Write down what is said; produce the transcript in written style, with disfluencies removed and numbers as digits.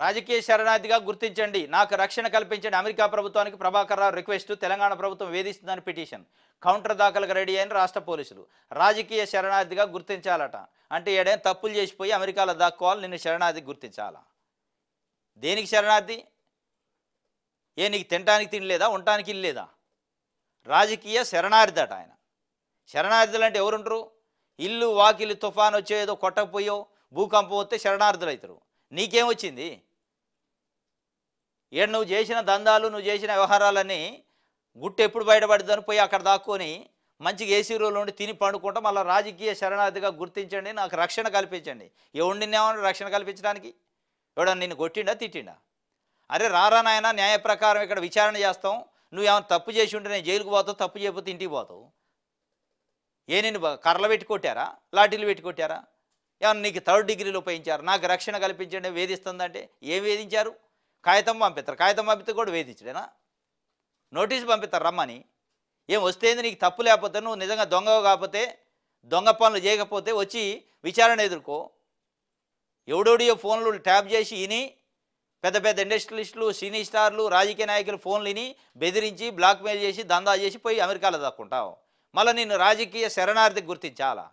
రాజకీయ శరణార్థిగా గుర్తించండి, నాకు రక్షణ కల్పించండి. అమెరికా ప్రభుత్వానికి ప్రభాకర్ రావు రిక్వెస్ట్. తెలంగాణ ప్రభుత్వం వేధిస్తుందని పిటిషన్. కౌంటర్ దాఖలకు రెడీ అయిన రాష్ట్ర పోలీసులు. రాజకీయ శరణార్థిగా గుర్తించాలట. అంటే ఏడేం తప్పులు చేసిపోయి అమెరికాలో దాక్కోవాలి, నిన్ను శరణార్థి గుర్తించాలా? దేనికి శరణార్థి? నీకు తినడానికి తినలేదా, ఉండటానికి ఇల్లు లేదా? రాజకీయ శరణార్థి అట ఆయన. శరణార్థులు అంటే ఎవరుంటారు? ఇల్లు వాకిలి తుఫాన్ వచ్చేదో కొట్టకపోయో భూకంపం వస్తే శరణార్థులు అవుతారు. నీకేమొచ్చింది? నువ్వు చేసిన దందాలు, నువ్వు చేసిన వ్యవహారాలన్నీ గుట్టు ఎప్పుడు బయటపడుతుందని పోయి అక్కడ దాక్కొని మంచిగా ఏసీ రూమ్లో ఉండి తిని పండుకుంటాం. మళ్ళీ రాజకీయ శరణార్థిగా గుర్తించండి, నాకు రక్షణ కల్పించండి. ఎవడినేమన్నా రక్షణ కల్పించడానికి? ఎవడన్నా నిన్ను కొట్టిండా తిట్టిండా? అరే రారా నాయన, న్యాయ ప్రకారం ఇక్కడ విచారణ చేస్తాం. నువ్వు ఏమైనా తప్పు చేసి ఉంటే నేను జైలుకు పోతావు, తప్పు చేయకపోతే ఇంటికి పోతావు. నిన్ను కర్రలు పెట్టి కొట్టారా, లాఠీలు పెట్టి కొట్టారా? ఏమన్నా నీకు 3rd డిగ్రీలో ఉపయోగించారు? నాకు రక్షణ కల్పించండి వేధిస్తుందంటే ఏం వేధించారు? కాగితం పంపిస్తారు. కాగితం పంపితే కూడా వేధించడేనా? నోటీసు పంపిస్తారు రమ్మని. ఏం వస్తేంది? నీకు తప్పు లేకపోతే, నువ్వు నిజంగా దొంగ కాకపోతే, దొంగ పనులు చేయకపోతే వచ్చి విచారణ ఎదుర్కో. ఎవడోడియో ఫోన్లు ట్యాప్ చేసి ఇని పెద్ద పెద్ద ఇండస్ట్రియలిస్టులు, సినీ స్టార్లు, రాజకీయ నాయకులు ఫోన్లు విని బెదిరించి బ్లాక్మెయిల్ చేసి దందా చేసి పోయి అమెరికాలో దక్కుంటావు. మళ్ళీ నిన్ను రాజకీయ శరణార్థికి గుర్తించాలా?